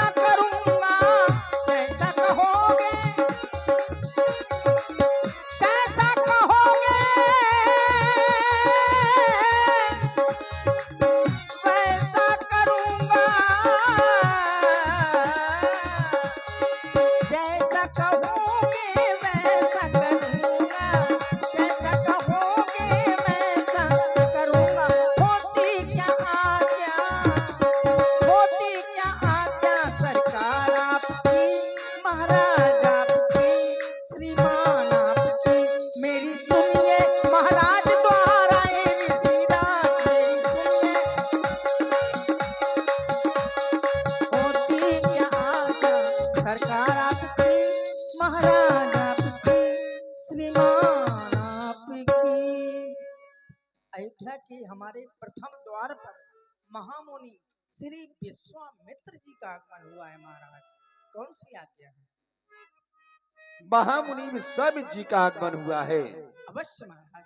जैसा करूंगा जैसा कहोगे, जैसा कहोगे वैसा करूंगा, जैसा कहोगे वैसा करूंगा, जैसा कहोगे वैसा करूंगा। होती क्या आज्ञा, होती क्या आज्ञा सरकार आपकी, महाराज आपकी, श्रीमान आपकी, मेरी सुनिए महाराज द्वाराए ऋषिराज मेरी सुनिए। होती क्या आज्ञा सरकार आपकी, महाराज आपकी, श्रीमान आपकी। अयोध्या के हमारे प्रथम द्वार पर महामुनि श्री विश्वामित्र जी का आगमन हुआ है महाराज। कौन सी आज्ञा है? महामुनि विश्वामित्र जी का आगमन हुआ है। अवश्य महाराज।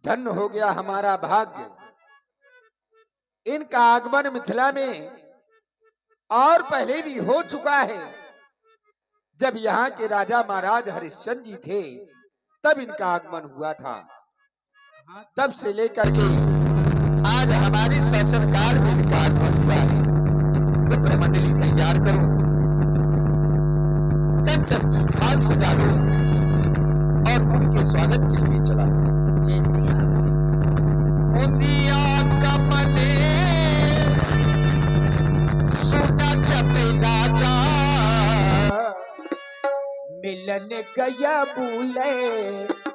धन्य हो गया हमारा भाग्य, इनका आगमन मिथिला में और पहले भी हो चुका है। जब यहाँ के राजा महाराज हरिश्चंद्र जी थे तब इनका आगमन हुआ था। तब से लेकर के आज हमारे शासनकाल में इनका आगमन हुआ है। मित्र मंडली तैयार करो, तब की थाल सजा लो और उनके स्वागत के लिए चला जैसी मुनिया का मने सोना चपेटा जा मिलन गया भूले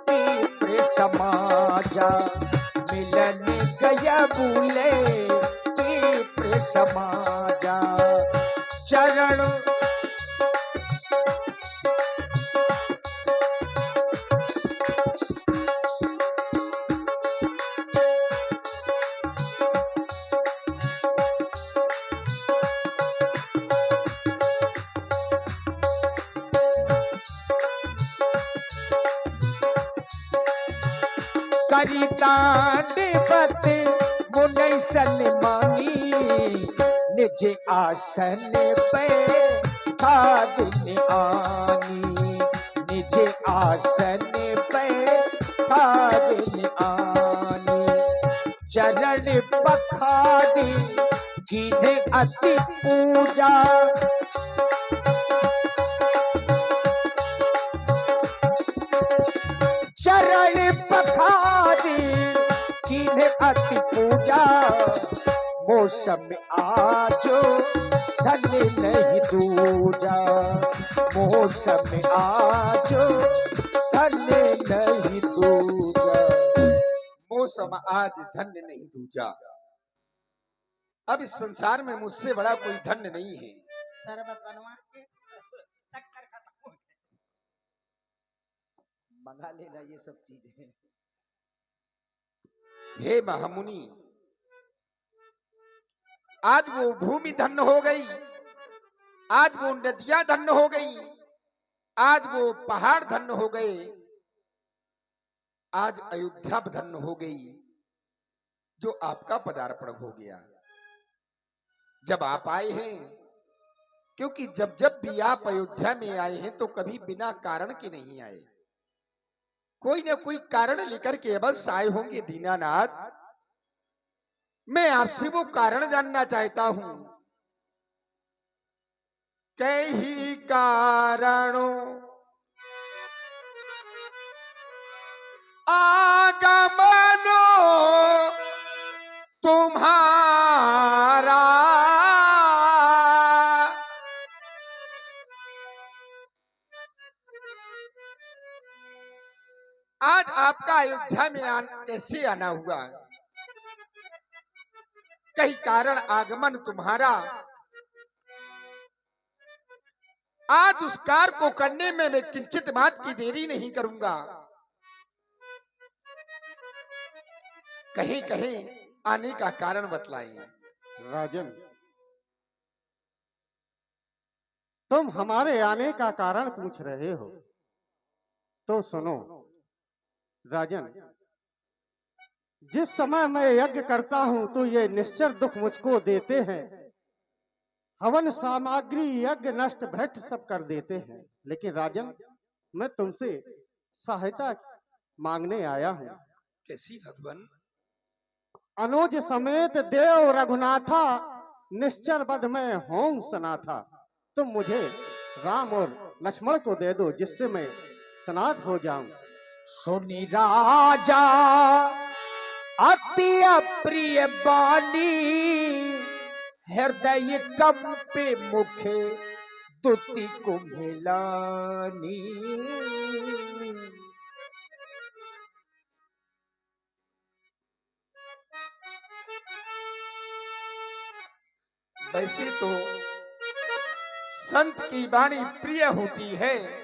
पीपरे समाजा, मिलन गया भूले पीपरे समाजा। चरण करितांडवत मुनैसन मानी, निज आसन पे थादिन आनी, निज आसन पे थादिन आनी। चरण पखारी कीन्हे अति पूजा, चरण पखारी कीन्हे अति पूजा। मौसम आजो धन्य नहीं दूजा, मौसम आजो धन्य नहीं दूजा, मौसम आज धन्य नहीं दूजा। अब इस संसार में मुझसे बड़ा कोई धन्य नहीं है। शरबत बनवा के शक्कर खत्म हो गए, मंगा लेना ये सब चीजें। हे महामुनि, आज वो भूमि धन्य हो गई, आज वो नदियां धन्य हो गई, आज वो पहाड़ धन्य हो गए, आज अयोध्या धन्य हो गई जो आपका पदार्पण हो गया। जब आप आए हैं, क्योंकि जब जब भी आप अयोध्या में आए हैं तो कभी बिना कारण के नहीं आए, कोई ना कोई कारण लेकर के अवश्य आए होंगे। दीनानाथ, मैं आपसे वो कारण जानना चाहता हूं। कई कारणों आगमनो तुम्हारा, आज आपका अयोध्या में कैसे आना हुआ? कई कारण आगमन तुम्हारा। आज उस कार्य को करने में मैं किंचित बात की देरी नहीं करूंगा। कहीं कहीं आने का कारण बतलाएं। राजन, तुम हमारे आने का कारण पूछ रहे हो तो सुनो। राजन, जिस समय मैं यज्ञ करता हूं तो ये निश्चर दुख मुझको देते हैं। हवन सामग्री यज्ञ नष्ट भ्रष्ट सब कर देते हैं, लेकिन राजन मैं तुमसे सहायता मांगने आया हूँ। कैसी भगवान? अनुज समेत देव रघुनाथा, निश्चर बध में होम सनाथा। तुम मुझे राम और लक्ष्मण को दे दो, जिससे मैं सनाथ हो जाऊं। सुनी राजा अति अप्रिय बानी, हृदय कंपे मुखे दुति कुम्हिलानी। वैसे तो संत की वाणी प्रिय होती है।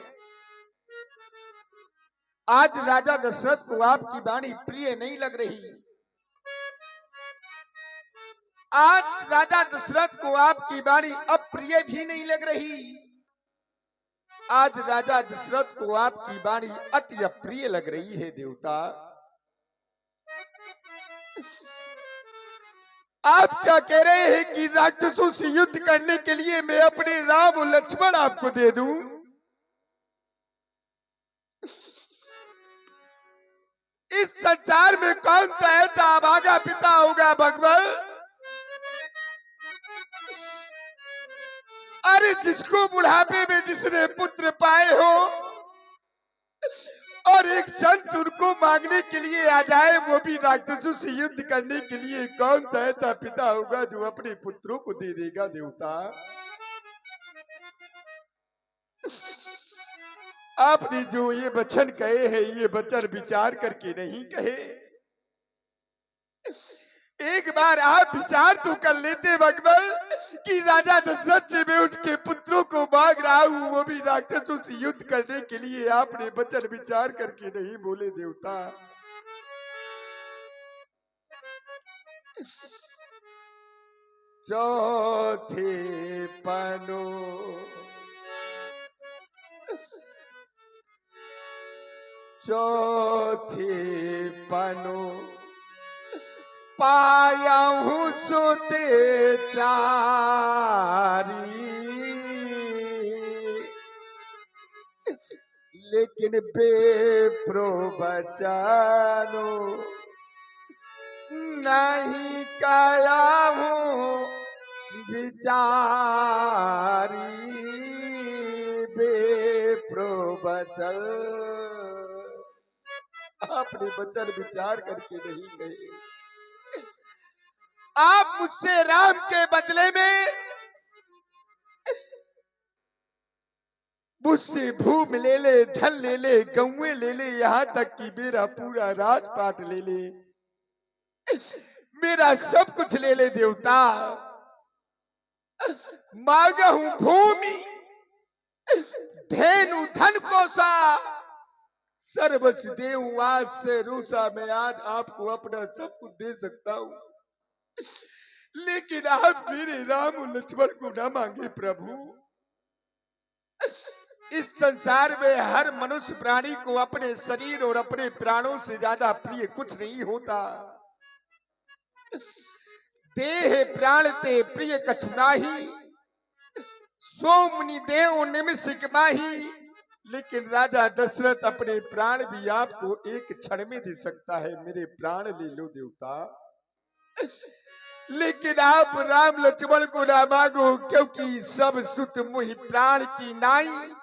आज राजा दशरथ को आपकी वाणी प्रिय नहीं लग रही। आज राजा दशरथ को आपकी वाणी अप्रिय भी नहीं लग रही। आज राजा दशरथ को आपकी वाणी अति अप्रिय लग रही है देवता। आप क्या कह रहे हैं कि राक्षसों से युद्ध करने के लिए मैं अपने राम और लक्ष्मण आपको दे दूं? इस संसार में कौन सा ऐसा अभागा पिता होगा भगवान, अरे जिसको बुढ़ापे में जिसने पुत्र पाए हो और एक संत उनको मांगने के लिए आ जाए, वो भी राक्षसों से युद्ध करने के लिए, कौन सा ऐसा पिता होगा जो अपने पुत्रों को दे देगा देवता? आपने जो ये वचन कहे हैं, ये वचन विचार करके नहीं कहे। एक बार आप विचार तो कर लेते भगवान कि राजा दशरथ से मैं उसके पुत्रों को मांग रहा हूं, वो भी राक्षसों से युद्ध करने के लिए। आपने वचन विचार करके नहीं बोले देवता। चौथे पनो चौथे पनो पाया हूँ सोते चारी, लेकिन बेप्रो बचानो नहीं काया हूँ विचारी। बेप्रो बचल, आपने वचन विचार करके नहीं कहे। आप मुझसे राम के बदले में मुझसे भूमि ले ले, धन ले ले, गौएं ले ले, यहां तक कि मेरा पूरा राजपाट ले ले, मेरा सब कुछ ले ले देवता। मांगा हूं भूमि, धेनु, धन कोसा, सर्वस देव। आज से रूसा मैं आज आपको अपना सब कुछ दे सकता हूं, लेकिन आप मेरे राम और लक्ष्मण को न मांगे प्रभु। इस संसार में हर मनुष्य प्राणी को अपने शरीर और अपने प्राणों से ज्यादा प्रिय कुछ नहीं होता। देह प्राण ते प्रिय कछु नाही, सो मुनि देव निमिषिक माही। लेकिन राजा दशरथ अपने प्राण भी आपको एक क्षण में दे सकता है। मेरे प्राण ले लो देवता, लेकिन आप राम लक्ष्मण को ना मांगो, क्योंकि सब सुत मुहि प्राण की नाई।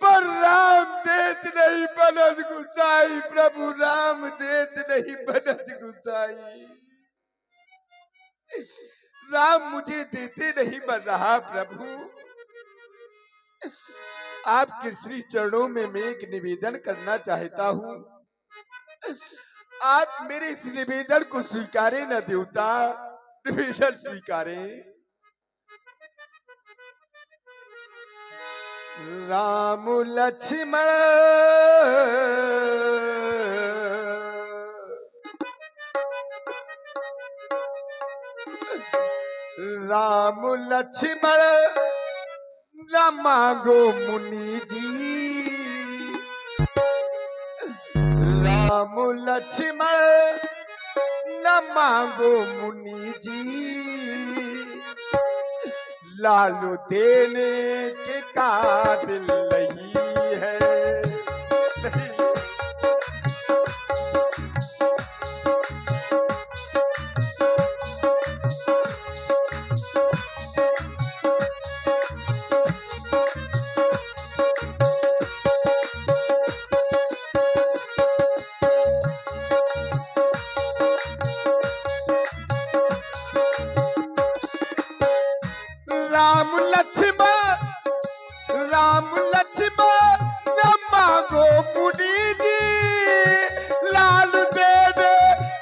पर राम देत नहीं बनत गुसाई, प्रभु राम देत नहीं बनत गुसाई। राम मुझे देते नहीं बन रहा प्रभु। आपके श्री चरणों में मैं एक निवेदन करना चाहता हूँ। आप मेरे इस निवेदन को स्वीकारें न देवता, निवेदन स्वीकारें। राम लक्ष्मण राम लक्ष्मण न मांगो मुनि जी, राम लक्ष्मण न मांगो मुनि जी। लालू देने के काबिल नहीं है। राम लक्ष्मण न मांगो मुनि जी, लाल देने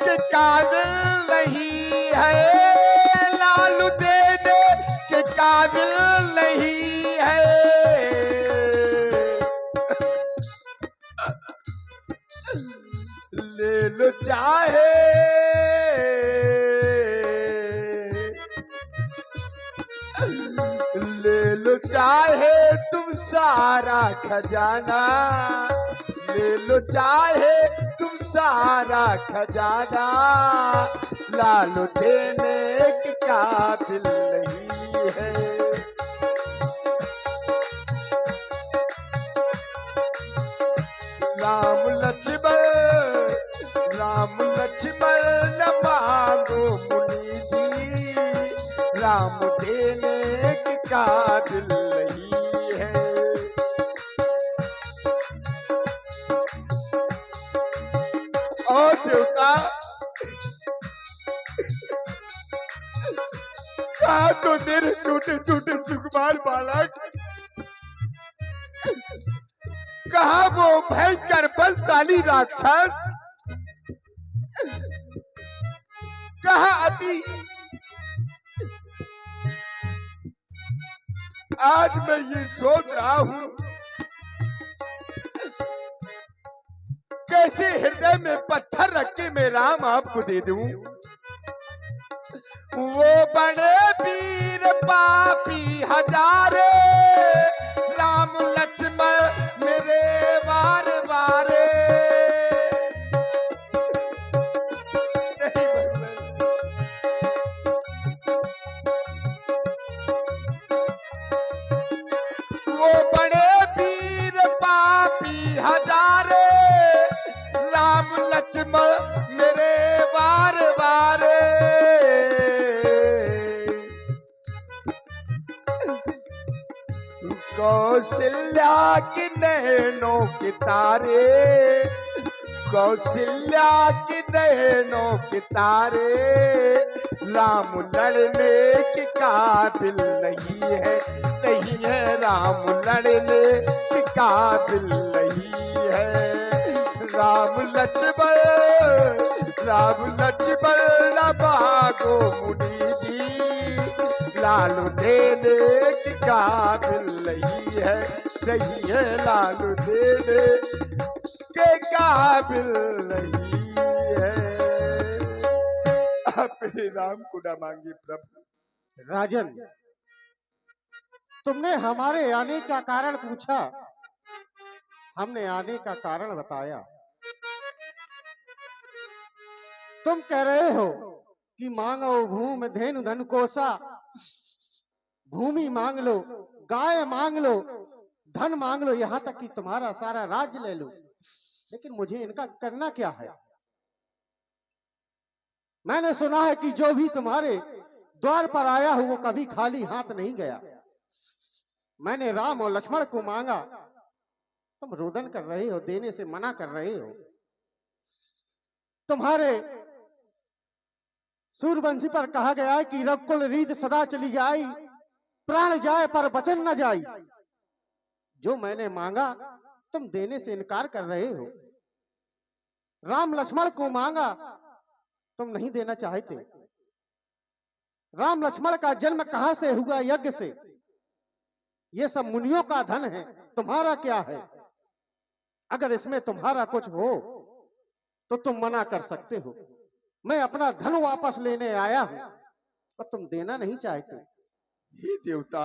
के काबिल नहीं है, लालू देने के काबिल नहीं है। ले लो चाहे ले लो चाहे तुम सारा खजाना, ले लो चाहे तुम सारा खजाना, लालू देने के काबिल नहीं है। राम लक्ष्मण न मांगो मुनि जी, राम देने के काबिल नहीं है। और देवता कहा तो मेरे छोटे छोटे सुकुमार बालक, कहा वो भयंकर बलशाली राक्षस, कहा अति आज मैं ये सोच रहा हूं कैसे हृदय में पत्थर रख के मैं राम आपको दे दूं। वो बड़े वीर पापी हजारे, राम लक्ष्मण मेरे वार वारे। वो बड़े वीर पापी हजारे, राम लक्ष्मण मेरे वार वारे। कौशल्या की नैनों के तारे, कौशल्या की नैनों के तारे, राम लड़ने के काबिल नहीं है, नहीं है, राम लड़ने के काबिल नहीं है। राम लक्ष्मण न मांगो मुनि जी, लालू देने के काबिल नहीं है, नहीं है, लालू देने के काबिल नहीं है। आप मेरे राम को न मांगे प्रभु। राजन, तुमने हमारे आने का कारण पूछा, हमने आने का कारण बताया। तुम कह रहे हो कि मांगो भूमि धेनु धन कोसा, भूमि मांग लो, गाय मांग लो, धन मांग लो, यहां तक कि तुम्हारा सारा राज्य ले लो, लेकिन मुझे इनका करना क्या है? मैंने सुना है कि जो भी तुम्हारे द्वार पर आया हो वो कभी खाली हाथ नहीं गया। मैंने राम और लक्ष्मण को मांगा, तुम रोदन कर रहे हो, देने से मना कर रहे हो। तुम्हारे सूरवंशी पर कहा गया है कि रघुकुल रीत सदा चली जाई, प्राण जाए पर वचन न जाई। जो मैंने मांगा तुम देने से इनकार कर रहे हो। राम लक्ष्मण को मांगा, तुम नहीं देना चाहते। राम लक्ष्मण का जन्म कहां से हुआ? यज्ञ से। ये सब मुनियों का धन है, तुम्हारा क्या है? अगर इसमें तुम्हारा कुछ हो तो तुम मना कर सकते हो। मैं अपना धन वापस लेने आया हूं और तुम देना नहीं चाहते। हे देवता,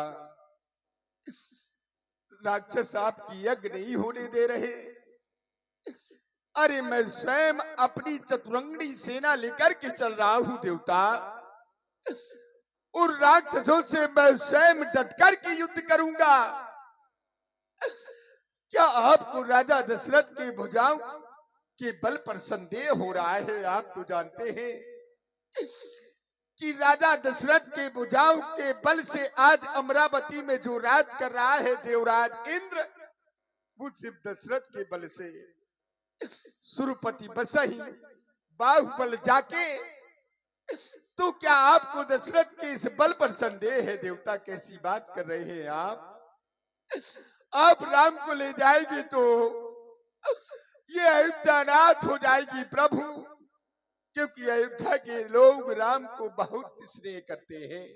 राक्षस आपकी यज्ञ नहीं होने दे रहे। अरे मैं स्वयं अपनी चतुरंगड़ी सेना लेकर के चल रहा हूं देवता। उन राक्षसों से मैं स्वयं डटकर के युद्ध करूंगा। क्या आपको राजा दशरथ की भुजाओं के बल पर संदेह हो रहा है? आप तो जानते हैं कि राजा दशरथ के भुजाओं के बल से आज अमरावती में जो राज कर रहा है देवराज इंद्र, वो सिर्फ दशरथ के बल से। सुरपति बसही बाहुबल जाके, तो क्या आपको दशरथ के इस बल पर संदेह है? देवता कैसी बात कर रहे हैं आप राम को ले जाएंगे तो ये अयोध्या अनाथ हो जाएगी प्रभु, क्योंकि अयोध्या के लोग राम को बहुत स्नेह करते हैं।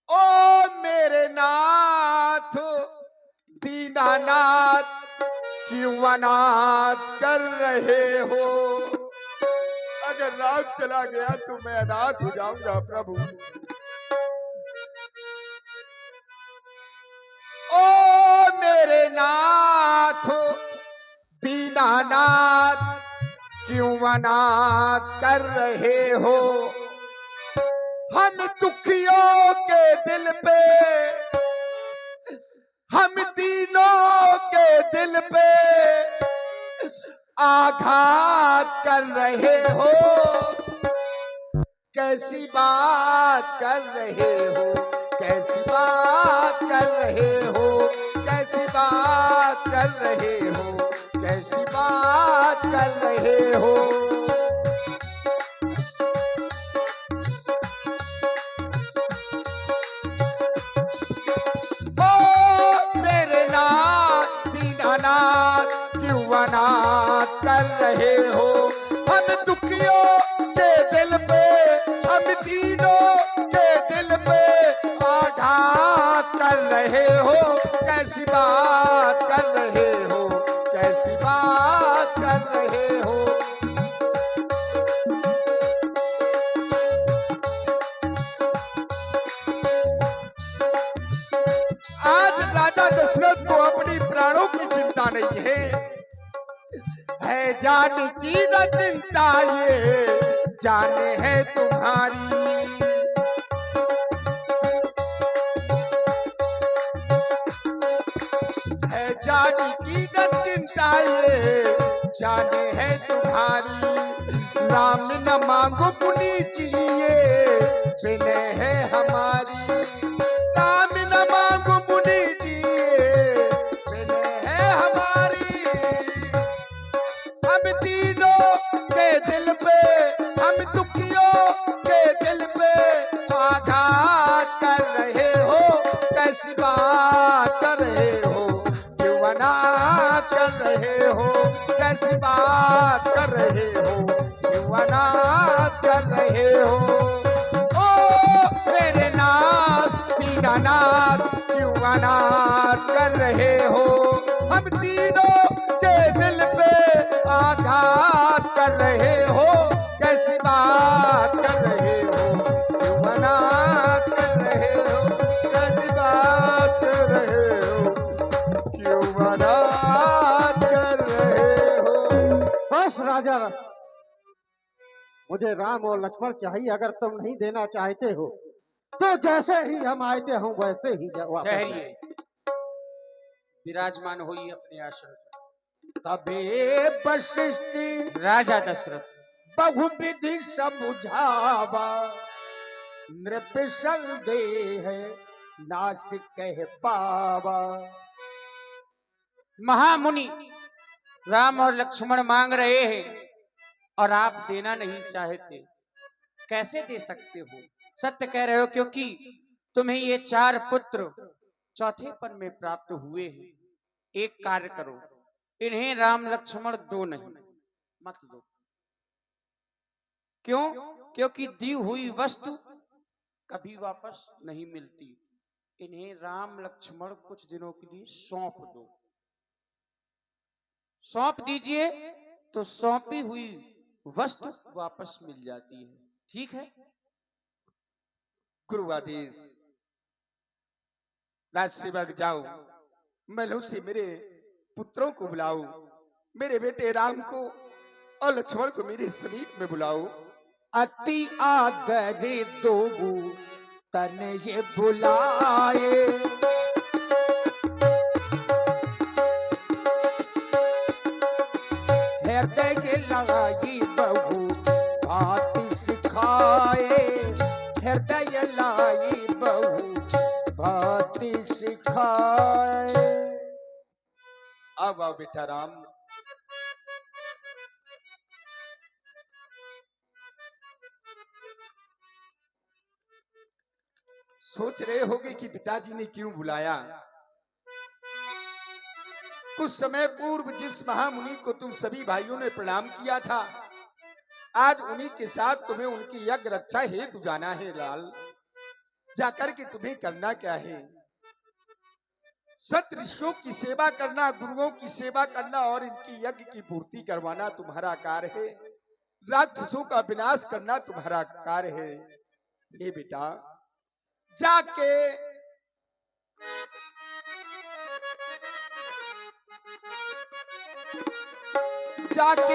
ओ मेरे नाथ दीनानाथ, क्यों अनाथ कर रहे हो? अगर राम चला गया तो मैं अनाथ हो जाऊंगा प्रभु। ओ मेरे नाथ दीनानाथ, क्यों अनाथ कर रहे हो? हम दुखियों के दिल पे, हम तीनों के दिल पे आघात कर रहे हो। कैसी बात कर रहे हो? कैसी बात कर रहे हो? कैसी बात कर रहे हो? कैसी बात कर रहे हो? ओ मेरे नाथ दीनानाथ, क्यों अनाथ कर रहे हो? हम दुखियों के दिल पे, हम तीनों के दिल पे आघात कर रहे हो। कैसी बात कर रहे हो? कैसी बात कर रहे हो? आज राजा दशरथ को अपनी प्राणों की चिंता नहीं है जान की न चिंता, ये जान है तुम्हारी। है जान की न चिंता, ये जान है तुम्हारी। राम न मांगो पुनी चाहिए, विनय है हमारी। राम न मांगो पुनी चाहिए, विनय है हमारी। हम तीनों के दिल पे, हम दुखियों के दिल पे आघात कर रहे हो। कैसी बात कर रहे हो? क्यों अनाथ कर रहे हो? कैसी बात कर रहे हो? क्यों अनाथ कर रहे हो? ओ मेरे नाथ दीनानाथ, क्यों अनाथ कर रहे हो? हम तीनों के दिल पे आघात कर रहे हो। कैसी बात कर रहे हो? क्यों अनाथ कर रहे हो? कैसी बात कर रहे हो? क्यों अनाथ कर रहे हो? बस राजा, मुझे राम और लक्ष्मण चाहिए। अगर तुम नहीं देना चाहते हो तो जैसे ही हम आए थे हम वैसे ही वापस ठहरिए, विराजमान होइए अपने आसन पर। तबे वशिष्ठ राजा दशरथ बहुविधि समझावा, नृपिशल देह नास कह पावा। महामुनि राम और लक्ष्मण मांग रहे हैं और आप देना नहीं चाहते, कैसे दे सकते हो? सत्य कह रहे हो, क्योंकि तुम्हें ये 4 पुत्र चौथेपन में प्राप्त हुए हैं। एक कार्य करो, इन्हें राम लक्ष्मण दो नहीं, मत दो। क्यों? क्योंकि दी हुई वस्तु कभी वापस नहीं मिलती। इन्हें राम लक्ष्मण कुछ दिनों के लिए सौंप दो। सौंप दीजिए तो सौंपी हुई वस्तु वापस मिल जाती है। ठीक है? गुरु आदेश। राजसेवक जाओ, महलों से मेरे पुत्रों को बुलाओ, मेरे बेटे राम को और लक्ष्मण को मेरे समीप में बुलाओ। अति आदर दो तन ये बुलाए, हृदय लाई बहु बात सिखाए, हृदय लाई बहु बात सिखाए। अब आओ बेटा राम, सोच रहे होगे कि पिताजी ने क्यों बुलाया। कुछ समय पूर्व जिस महामुनि को तुम सभी भाइयों ने प्रणाम किया था, आज उन्हीं के साथ तुम्हें उनकी यज्ञ रक्षा हेतु जाना है लाल। जाकर के तुम्हें करना क्या है? सत ऋषियों की सेवा करना, गुरुओं की सेवा करना और इनकी यज्ञ की पूर्ति करवाना तुम्हारा कार्य है। राक्षसों का विनाश करना तुम्हारा कार्य है। हे बेटा, जाके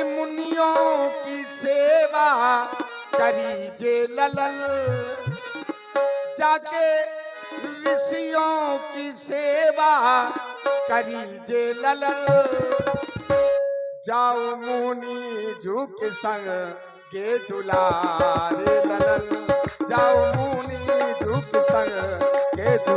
मुनियों की सेवा करीजे ललल, जाके ऋषियों की सेवा करीजे ललल। जाओ मुनि झुक संग के दुलारे ललल, जाओ मुनि झुक संग के दुलारे